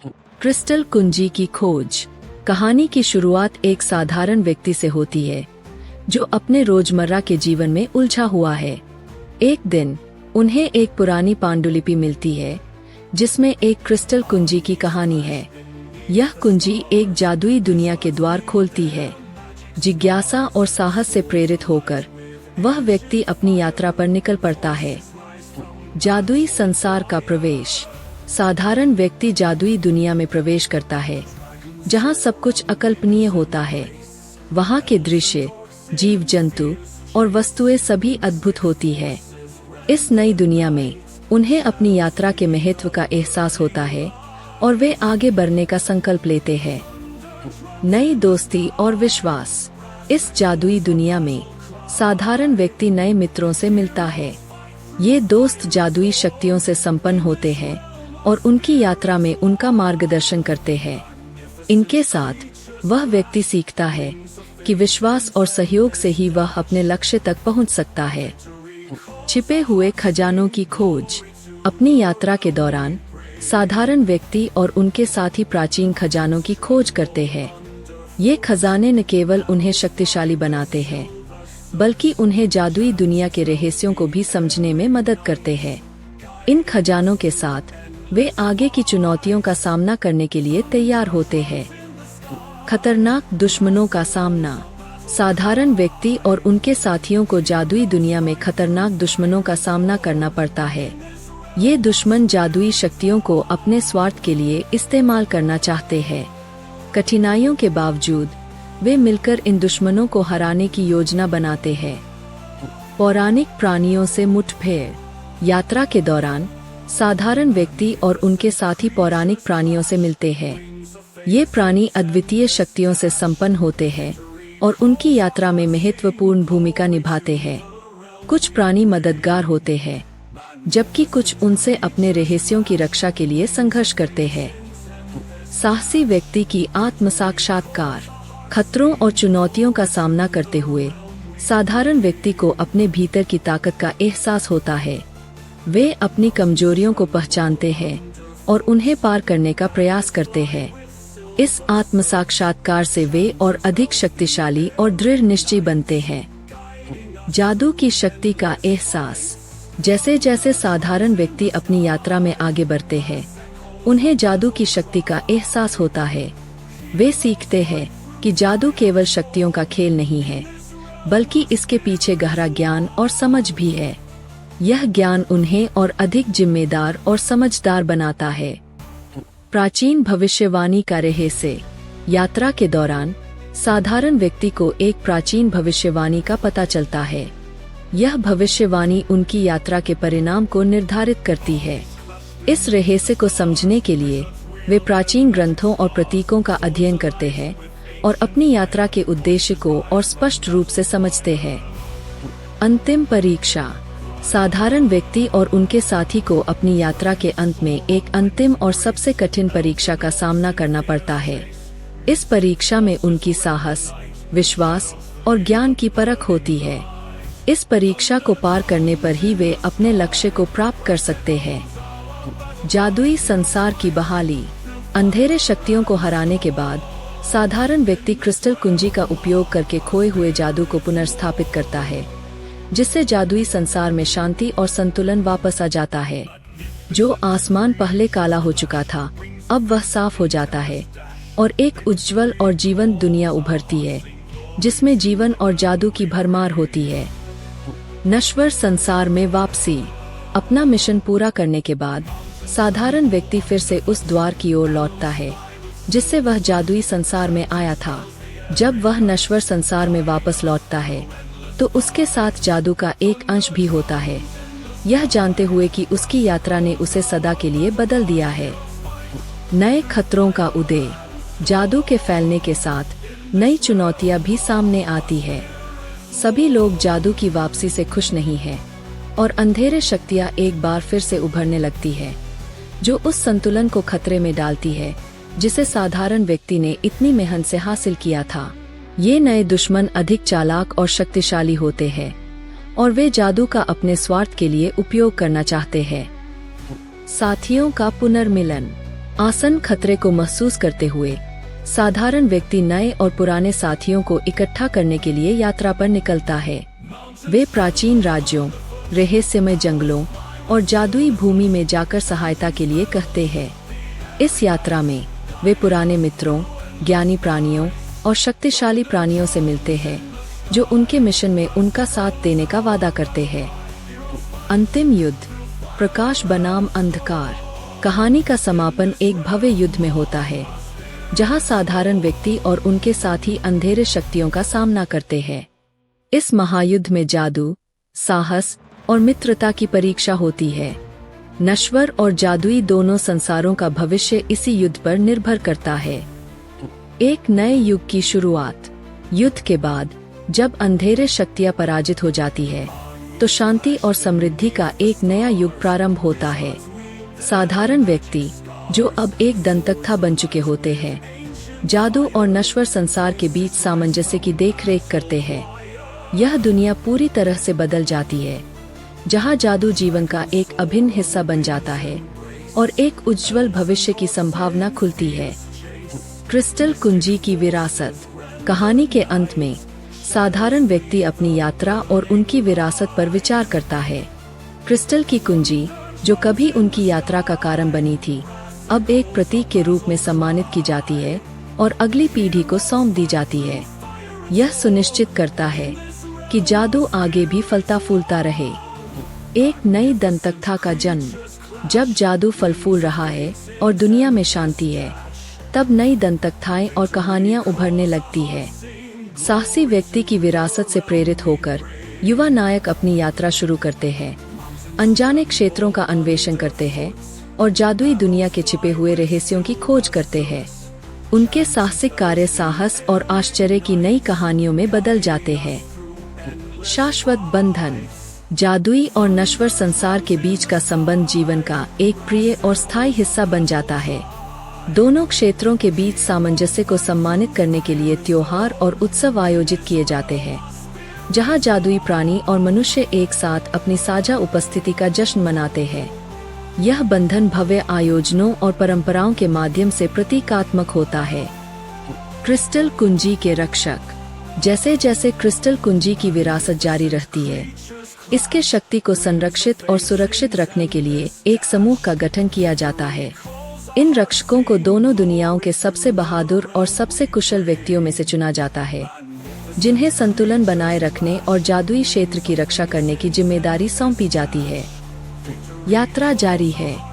Crystal कुंजी की खोज। कहानी की शुरुआत एक साधारण व्यक्ति से होती है जो अपने रोजमर्रा के जीवन में उलझा हुआ है। एक दिन उन्हें एक पुरानी पांडुलिपि मिलती है जिसमें एक क्रिस्टल कुंजी की कहानी है। यह कुंजी एक जादुई दुनिया के द्वार खोलती है। जिज्ञासा और साहस से प्रेरित होकर वह व्यक्ति अपनी यात्रा पर निकल पड़ता है। जादुई संसार का प्रवेश। साधारण व्यक्ति जादुई दुनिया में प्रवेश करता है जहां सब कुछ अकल्पनीय होता है। वहां के दृश्य, जीव जंतु और वस्तुएं सभी अद्भुत होती है। इस नई दुनिया में उन्हें अपनी यात्रा के महत्व का एहसास होता है और वे आगे बढ़ने का संकल्प लेते हैं। नई दोस्ती और विश्वास। इस जादुई दुनिया में साधारण व्यक्ति नए मित्रों से मिलता है। ये दोस्त जादुई शक्तियों से संपन्न होते हैं और उनकी यात्रा में उनका मार्गदर्शन करते हैं। इनके साथ वह व्यक्ति सीखता है कि विश्वास और सहयोग से ही वह अपने लक्ष्य तक पहुंच सकता है। छिपे हुए खजानों की खोज। अपनी यात्रा के दौरान साधारण व्यक्ति और उनके साथी प्राचीन खजानों की खोज करते हैं। ये खजाने न केवल उन्हें शक्तिशाली बनाते हैं बल्कि उन्हें जादुई दुनिया के रहस्यों को भी समझने में मदद करते हैं। इन खजानों के साथ वे आगे की चुनौतियों का सामना करने के लिए तैयार होते हैं। खतरनाक दुश्मनों का सामना। साधारण व्यक्ति और उनके साथियों को जादुई दुनिया में खतरनाक दुश्मनों का सामना करना पड़ता है। ये दुश्मन जादुई शक्तियों को अपने स्वार्थ के लिए इस्तेमाल करना चाहते हैं। कठिनाइयों के बावजूद वे मिलकर इन दुश्मनों को हराने की योजना बनाते हैं। पौराणिक प्राणियों से मुठभेड़। यात्रा के दौरान साधारण व्यक्ति और उनके साथी पौराणिक प्राणियों से मिलते हैं। ये प्राणी अद्वितीय शक्तियों से संपन्न होते हैं और उनकी यात्रा में महत्वपूर्ण भूमिका निभाते हैं। कुछ प्राणी मददगार होते हैं जबकि कुछ उनसे अपने रहस्यों की रक्षा के लिए संघर्ष करते हैं। साहसी व्यक्ति की आत्म साक्षात्कार। खतरों और चुनौतियों का सामना करते हुए साधारण व्यक्ति को अपने भीतर की ताकत का एहसास होता है। वे अपनी कमजोरियों को पहचानते हैं और उन्हें पार करने का प्रयास करते हैं। इस आत्म साक्षात्कार से वे और अधिक शक्तिशाली और दृढ़ निश्चयी बनते हैं। जादू की शक्ति का एहसास। जैसे जैसे साधारण व्यक्ति अपनी यात्रा में आगे बढ़ते हैं उन्हें जादू की शक्ति का एहसास होता है। वे सीखते हैं कि जादू केवल शक्तियों का खेल नहीं है बल्कि इसके पीछे गहरा ज्ञान और समझ भी है। यह ज्ञान उन्हें और अधिक जिम्मेदार और समझदार बनाता है। प्राचीन भविष्यवाणी का रहस्य। यात्रा के दौरान साधारण व्यक्ति को एक प्राचीन भविष्यवाणी का पता चलता है। यह भविष्यवाणी उनकी यात्रा के परिणाम को निर्धारित करती है। इस रहस्य को समझने के लिए वे प्राचीन ग्रंथों और प्रतीकों का अध्ययन करते हैं और अपनी यात्रा के उद्देश्य को और स्पष्ट रूप से समझते हैं। अंतिम परीक्षा। साधारण व्यक्ति और उनके साथी को अपनी यात्रा के अंत में एक अंतिम और सबसे कठिन परीक्षा का सामना करना पड़ता है। इस परीक्षा में उनकी साहस, विश्वास और ज्ञान की परख होती है। इस परीक्षा को पार करने पर ही वे अपने लक्ष्य को प्राप्त कर सकते हैं। जादुई संसार की बहाली। अंधेरे शक्तियों को हराने के बाद साधारण व्यक्ति क्रिस्टल कुंजी का उपयोग करके खोए हुए जादू को पुनर्स्थापित करता है जिससे जादुई संसार में शांति और संतुलन वापस आ जाता है। जो आसमान पहले काला हो चुका था अब वह साफ हो जाता है और एक उज्जवल और जीवंत दुनिया उभरती है जिसमें जीवन और जादू की भरमार होती है। नश्वर संसार में वापसी। अपना मिशन पूरा करने के बाद साधारण व्यक्ति फिर से उस द्वार की ओर लौटता है जिससे वह जादुई संसार में आया था। जब वह नश्वर संसार में वापस लौटता है तो उसके साथ जादू का एक अंश भी होता है, यह जानते हुए कि उसकी यात्रा ने उसे सदा के लिए बदल दिया है। नए खतरों का उदय। जादू के फैलने के साथ नई चुनौतियां भी सामने आती है। सभी लोग जादू की वापसी से खुश नहीं हैं और अंधेरे शक्तियां एक बार फिर से उभरने लगती है जो उस संतुलन को खतरे में डालती है जिसे साधारण व्यक्ति ने इतनी मेहनत से हासिल किया था। ये नए दुश्मन अधिक चालाक और शक्तिशाली होते हैं और वे जादू का अपने स्वार्थ के लिए उपयोग करना चाहते हैं। साथियों का पुनर्मिलन। आसन खतरे को महसूस करते हुए साधारण व्यक्ति नए और पुराने साथियों को इकट्ठा करने के लिए यात्रा पर निकलता है। वे प्राचीन राज्यों, रहस्यमय जंगलों और जादुई भूमि में जाकर सहायता के लिए कहते हैं। इस यात्रा में वे पुराने मित्रों, ज्ञानी प्राणियों और शक्तिशाली प्राणियों से मिलते हैं, जो उनके मिशन में उनका साथ देने का वादा करते हैं। अंतिम युद्ध, प्रकाश बनाम अंधकार। कहानी का समापन एक भव्य युद्ध में होता है, जहां साधारण व्यक्ति और उनके साथी अंधेरे शक्तियों का सामना करते हैं। इस महायुद्ध में जादू, साहस और मित्रता की परीक्षा होती है। नश्वर और जादुई दोनों संसारों का भविष्य इसी युद्ध पर निर्भर करता है। एक नए युग की शुरुआत। युद्ध के बाद जब अंधेरे शक्तियां पराजित हो जाती है, तो शांति और समृद्धि का एक नया युग प्रारंभ होता है। साधारण व्यक्ति, जो अब एक दंतकथा बन चुके होते हैं, जादू और नश्वर संसार के बीच सामंजस्य की देखरेख करते हैं। यह दुनिया पूरी तरह से बदल जाती है, जहां जादू जीवन का एक अभिन्न हिस्सा बन जाता है और एक उज्जवल भविष्य की संभावना खुलती है। क्रिस्टल कुंजी की विरासत। कहानी के अंत में साधारण व्यक्ति अपनी यात्रा और उनकी विरासत पर विचार करता है। क्रिस्टल की कुंजी, जो कभी उनकी यात्रा का कारण बनी थी, अब एक प्रतीक के रूप में सम्मानित की जाती है और अगली पीढ़ी को सौंप दी जाती है। यह सुनिश्चित करता है कि जादू आगे भी फलता फूलता रहे। एक नई दंतकथा का जन्म। जब जादू फल फूल रहा है और दुनिया में शांति है, तब नई दंतकथाएं और कहानियां उभरने लगती है। साहसी व्यक्ति की विरासत से प्रेरित होकर युवा नायक अपनी यात्रा शुरू करते हैं, अनजाने क्षेत्रों का अन्वेषण करते हैं और जादुई दुनिया के छिपे हुए रहस्यों की खोज करते हैं। उनके साहसिक कार्य साहस और आश्चर्य की नई कहानियों में बदल जाते हैं। शाश्वत बंधन। जादुई और नश्वर संसार के बीच का संबंध जीवन का एक प्रिय और स्थायी हिस्सा बन जाता है। दोनों क्षेत्रों के बीच सामंजस्य को सम्मानित करने के लिए त्योहार और उत्सव आयोजित किए जाते हैं, जहां जादुई प्राणी और मनुष्य एक साथ अपनी साझा उपस्थिति का जश्न मनाते हैं। यह बंधन भव्य आयोजनों और परंपराओं के माध्यम से प्रतीकात्मक होता है। क्रिस्टल कुंजी के रक्षक। जैसे जैसे क्रिस्टल कुंजी की विरासत जारी रहती है, इसके शक्ति को संरक्षित और सुरक्षित रखने के लिए एक समूह का गठन किया जाता है। इन रक्षकों को दोनों दुनियाओं के सबसे बहादुर और सबसे कुशल व्यक्तियों में से चुना जाता है, जिन्हें संतुलन बनाए रखने और जादुई क्षेत्र की रक्षा करने की जिम्मेदारी सौंपी जाती है। यात्रा जारी है।